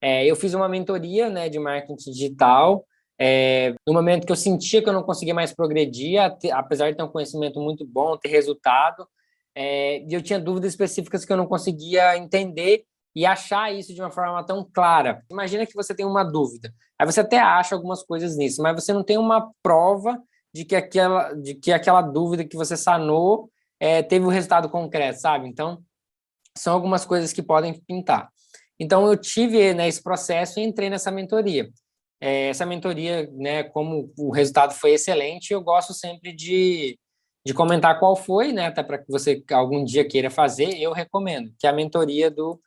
Eu fiz uma mentoria, né, de marketing digital, no momento que eu sentia que eu não conseguia mais progredir, apesar de ter um conhecimento muito bom, ter resultado, e eu tinha dúvidas específicas que eu não conseguia entender e achar isso de uma forma tão clara. Imagina que você tem uma dúvida, aí você até acha algumas coisas nisso, mas você não tem uma prova de que aquela dúvida que você sanou teve um resultado concreto, sabe? Então, são algumas coisas que podem pintar. Então, eu tive, né, esse processo e entrei nessa mentoria. Essa mentoria, né, como o resultado foi excelente, eu gosto sempre de comentar qual foi, né, até para que você algum dia queira fazer, eu recomendo, que é a mentoria do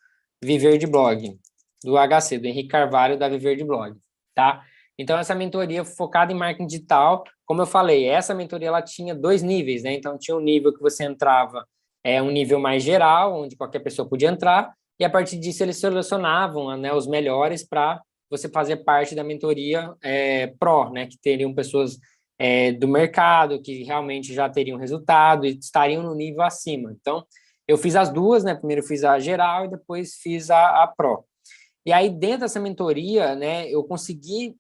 Viver de Blog, do HC, do Henrique Carvalho, da Viver de Blog, tá? Então, essa mentoria focada em marketing digital, como eu falei, essa mentoria ela tinha dois níveis, né? Então, tinha um nível que você entrava um nível mais geral, onde qualquer pessoa podia entrar, e a partir disso eles selecionavam, né, os melhores para você fazer parte da mentoria Pro, né, que teriam pessoas do mercado, que realmente já teriam resultado e estariam no nível acima. Então, eu fiz as duas, né, primeiro fiz a geral e depois fiz a Pro. E aí, dentro dessa mentoria, né, eu consegui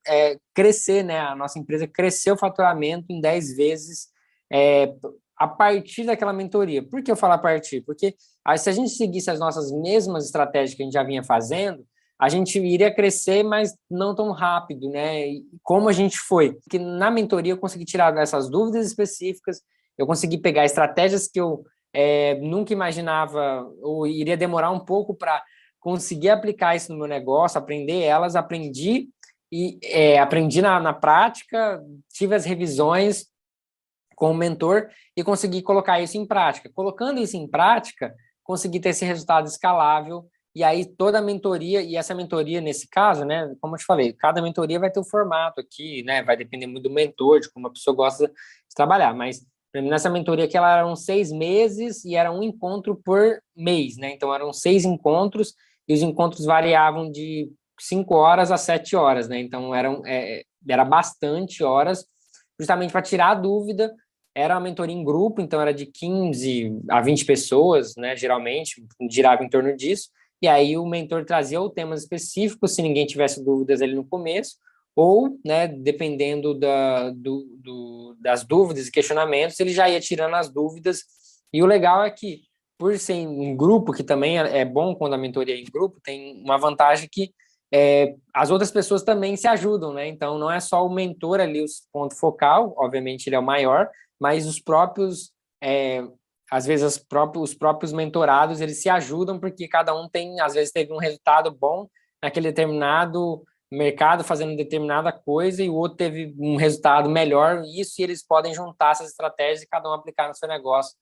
crescer, né, a nossa empresa cresceu o faturamento em 10 vezes é, a partir daquela mentoria. Por que eu falo a partir? Porque se a gente seguisse as nossas mesmas estratégias que a gente já vinha fazendo, a gente iria crescer, mas não tão rápido, né? E como a gente foi. Porque na mentoria eu consegui tirar essas dúvidas específicas, eu consegui pegar estratégias que eu nunca imaginava, ou iria demorar um pouco para conseguir aplicar isso no meu negócio, aprender elas, aprendi na prática, tive as revisões com o mentor e consegui colocar isso em prática. Colocando isso em prática, consegui ter esse resultado escalável e aí toda a mentoria, e essa mentoria nesse caso, né, como eu te falei, cada mentoria vai ter um formato aqui, né, vai depender muito do mentor, de como a pessoa gosta de trabalhar, mas nessa mentoria aqui ela eram 6 meses e era um encontro por mês, né, então eram 6 encontros e os encontros variavam de 5 horas a 7 horas, né, então era bastante horas, justamente para tirar a dúvida. Era uma mentoria em grupo, então era de 15 a 20 pessoas, né, geralmente, girava em torno disso, e aí o mentor trazia ou temas específicos, se ninguém tivesse dúvidas ali no começo, ou, né, dependendo das dúvidas e questionamentos, ele já ia tirando as dúvidas, e o legal é que, por ser em grupo, que também é bom quando a mentoria é em grupo, tem uma vantagem que as outras pessoas também se ajudam, né? Então, não é só o mentor ali o ponto focal, obviamente ele é o maior, mas os próprios, às vezes os próprios mentorados, eles se ajudam porque cada um tem, às vezes teve um resultado bom naquele determinado mercado fazendo determinada coisa e o outro teve um resultado melhor, isso e eles podem juntar essas estratégias e cada um aplicar no seu negócio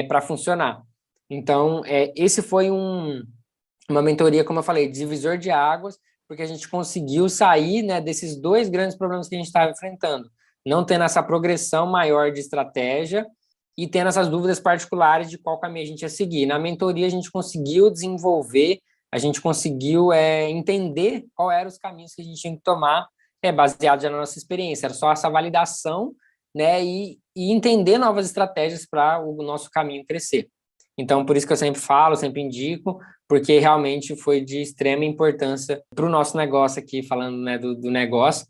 para funcionar. Então, esse foi uma mentoria, como eu falei, divisor de águas, porque a gente conseguiu sair, né, desses dois grandes problemas que a gente estava enfrentando, não tendo essa progressão maior de estratégia e tendo essas dúvidas particulares de qual caminho a gente ia seguir. Na mentoria a gente conseguiu desenvolver, a gente conseguiu entender qual eram os caminhos que a gente tinha que tomar, baseado já na nossa experiência. Era só essa validação, né, e entender novas estratégias para o nosso caminho crescer. Então, por isso que eu sempre falo, sempre indico, porque realmente foi de extrema importância para o nosso negócio aqui, falando, né, do negócio.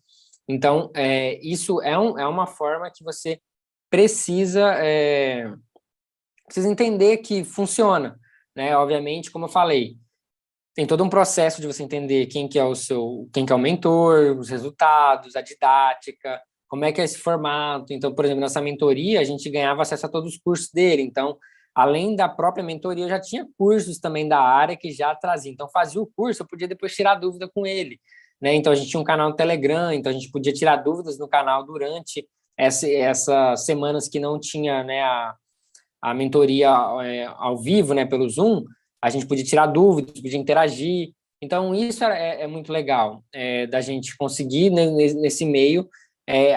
Então, isso é uma forma que você precisa, precisa entender que funciona, né? Obviamente, como eu falei, tem todo um processo de você entender quem que é o mentor, os resultados, a didática, como é que é esse formato. Então, por exemplo, nessa mentoria, a gente ganhava acesso a todos os cursos dele. Então, além da própria mentoria, eu já tinha cursos também da área que já trazia. Então, fazia o curso, eu podia depois tirar dúvida com ele, né? Então, a gente tinha um canal no Telegram, então a gente podia tirar dúvidas no canal durante essas semanas que não tinha, né, a mentoria ao vivo, né, pelo Zoom, a gente podia tirar dúvidas, podia interagir. Então, isso é muito legal, da gente conseguir, né, nesse meio,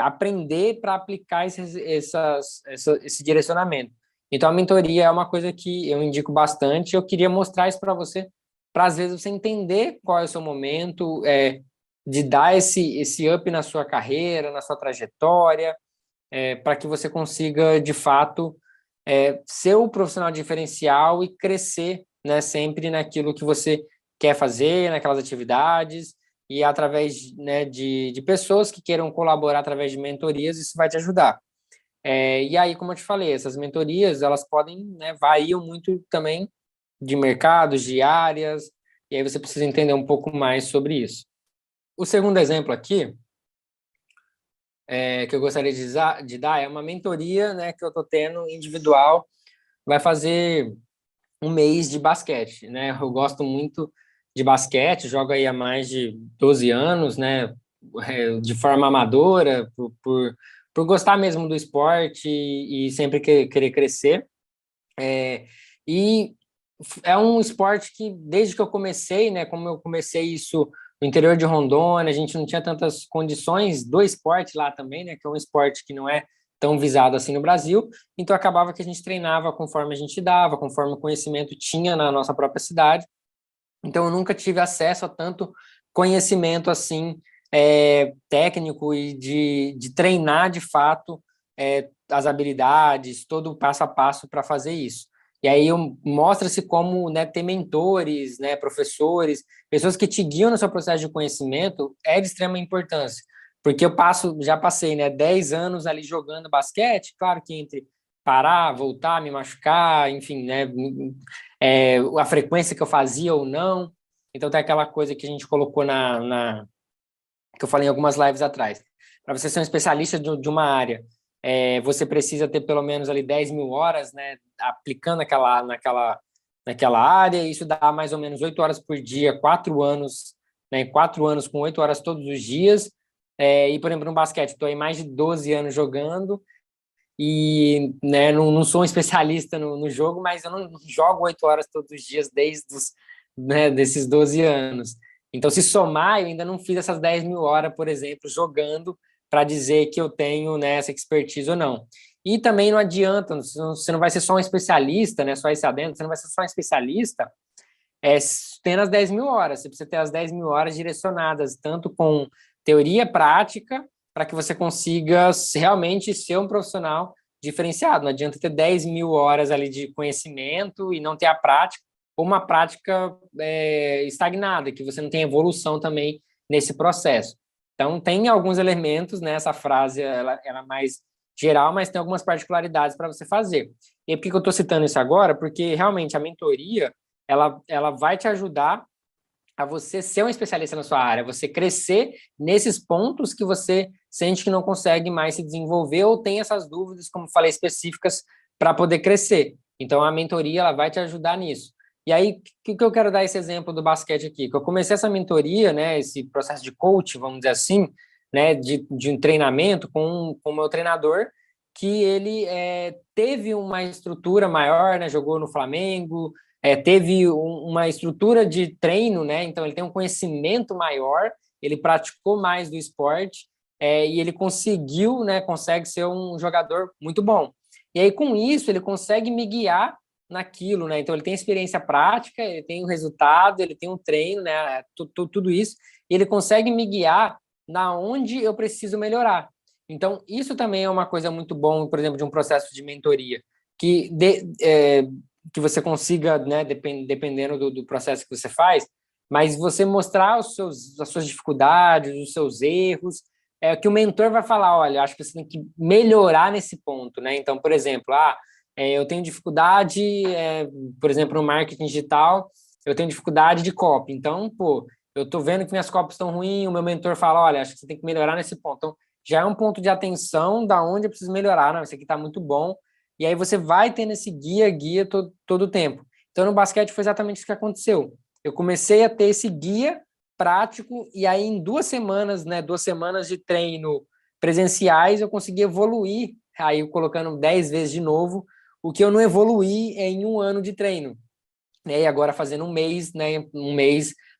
aprender para aplicar esse direcionamento. Então, a mentoria é uma coisa que eu indico bastante. Eu queria mostrar isso para você, para às vezes você entender qual é o seu momento, de dar esse up na sua carreira, na sua trajetória, para que você consiga, de fato, ser o profissional diferencial e crescer, né, sempre naquilo que você quer fazer naquelas atividades, e através, né, de pessoas que queiram colaborar através de mentorias, isso vai te ajudar. E aí, como eu te falei, essas mentorias, elas podem, né, variam muito também de mercados, de áreas, e aí você precisa entender um pouco mais sobre isso. O segundo exemplo aqui, que eu gostaria de dar é uma mentoria, né, que eu estou tendo individual, vai fazer um mês de basquete, né? Eu gosto muito de basquete, jogo aí há mais de 12 anos, né? De forma amadora, por gostar mesmo do esporte e sempre querer crescer. E é um esporte que, desde que eu comecei, né? Como eu comecei isso no interior de Rondônia, a gente não tinha tantas condições do esporte lá também, né? Que é um esporte que não é tão visado assim no Brasil, então acabava que a gente treinava conforme a gente dava, conforme o conhecimento tinha na nossa própria cidade. Então eu nunca tive acesso a tanto conhecimento assim técnico e de treinar de fato as habilidades, todo o passo a passo para fazer isso. E aí mostra-se como, né, ter mentores, né, professores, pessoas que te guiam no seu processo de conhecimento é de extrema importância. Porque já passei, né, 10 anos ali jogando basquete, claro que entre parar, voltar, me machucar, enfim, né, a frequência que eu fazia ou não. Então tem aquela coisa que a gente colocou que eu falei em algumas lives atrás. Para você ser um especialista de uma área, você precisa ter pelo menos ali 10 mil horas, né, aplicando naquela área. Isso dá mais ou menos 8 horas por dia, 4 anos, né, 4 anos com 8 horas todos os dias. E, por exemplo, no basquete, estou aí mais de 12 anos jogando e, né, não sou um especialista no jogo, mas eu não jogo 8 horas todos os dias né, desses 12 anos. Então, se somar, eu ainda não fiz essas 10 mil horas, por exemplo, jogando para dizer que eu tenho, né, essa expertise ou não. E também não adianta, você não vai ser só um especialista, né, só esse adentro, você não vai ser só um especialista tendo as 10 mil horas. Você precisa ter as 10 mil horas direcionadas, tanto com teoria prática, para que você consiga realmente ser um profissional diferenciado. Não adianta ter 10 mil horas ali de conhecimento e não ter a prática, ou uma prática estagnada, que você não tem evolução também nesse processo. Então, tem alguns elementos, né? Essa frase ela é mais geral, mas tem algumas particularidades para você fazer. E por que eu estou citando isso agora? Porque realmente a mentoria ela vai te ajudar a você ser um especialista na sua área, você crescer nesses pontos que você sente que não consegue mais se desenvolver ou tem essas dúvidas, como falei, específicas para poder crescer. Então, a mentoria ela vai te ajudar nisso. E aí, o que eu quero dar esse exemplo do basquete aqui? Que eu comecei essa mentoria, né, esse processo de coach, vamos dizer assim, né, de um treinamento com o meu treinador, que ele teve uma estrutura maior, né, jogou no Flamengo, teve uma estrutura de treino, né? Então ele tem um conhecimento maior, ele praticou mais do esporte e ele conseguiu, né? Consegue ser um jogador muito bom. E aí com isso ele consegue me guiar naquilo, né? Então ele tem experiência prática, ele tem o resultado, ele tem um treino, né? Tudo isso, e ele consegue me guiar na onde eu preciso melhorar. Então isso também é uma coisa muito bom, por exemplo, de um processo de mentoria, que você consiga, né, dependendo do processo que você faz, mas você mostrar as suas dificuldades, os seus erros, que o mentor vai falar, olha, acho que você tem que melhorar nesse ponto, né? Então, por exemplo, eu tenho dificuldade, por exemplo, no marketing digital, eu tenho dificuldade de copy. Então, pô, eu tô vendo que minhas copies estão ruins, o meu mentor fala, olha, acho que você tem que melhorar nesse ponto. Então, já é um ponto de atenção da onde eu preciso melhorar, não, isso aqui está muito bom, e aí você vai tendo esse guia todo o tempo. Então, no basquete foi exatamente isso que aconteceu. Eu comecei a ter esse guia prático, e aí em 2 semanas, né, 2 semanas de treino presenciais, eu consegui evoluir, aí colocando 10 vezes de novo, o que eu não evoluí em um ano de treino. E agora fazendo um mês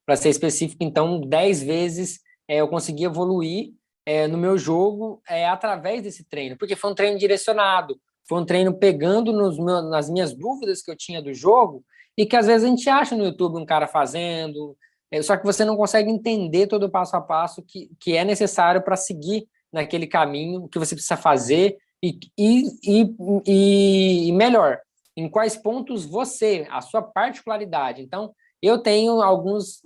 para ser específico, então 10 vezes eu consegui evoluir no meu jogo através desse treino, porque foi um treino direcionado, foi um treino pegando nas minhas dúvidas que eu tinha do jogo e que às vezes a gente acha no YouTube um cara fazendo, só que você não consegue entender todo o passo a passo que é necessário para seguir naquele caminho que você precisa fazer e melhor, em quais pontos você, a sua particularidade. Então, eu tenho alguns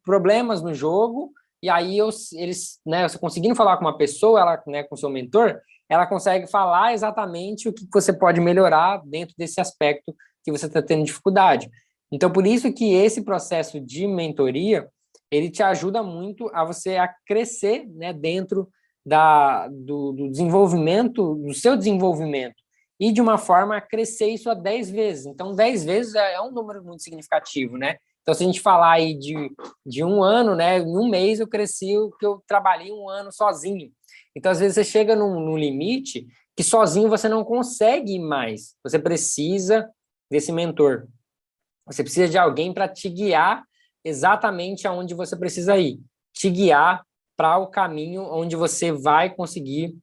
problemas no jogo, e aí eles, né, você conseguindo falar com uma pessoa, ela, né, com seu mentor, ela consegue falar exatamente o que você pode melhorar dentro desse aspecto que você está tendo dificuldade. Então, por isso que esse processo de mentoria, ele te ajuda muito a você a crescer, né, dentro do desenvolvimento, do seu desenvolvimento, e de uma forma a crescer isso a 10 vezes. Então, 10 vezes é um número muito significativo, né? Então, se a gente falar aí de um ano, né? Em um mês eu cresci o que eu trabalhei um ano sozinho. Então, às vezes, você chega num limite que sozinho você não consegue ir mais. Você precisa desse mentor. Você precisa de alguém para te guiar exatamente aonde você precisa ir. Te guiar para o caminho onde você vai conseguir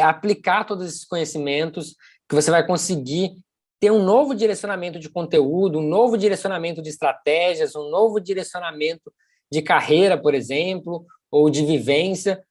aplicar todos esses conhecimentos, que você vai conseguir ter um novo direcionamento de conteúdo, um novo direcionamento de estratégias, um novo direcionamento de carreira, por exemplo, ou de vivência,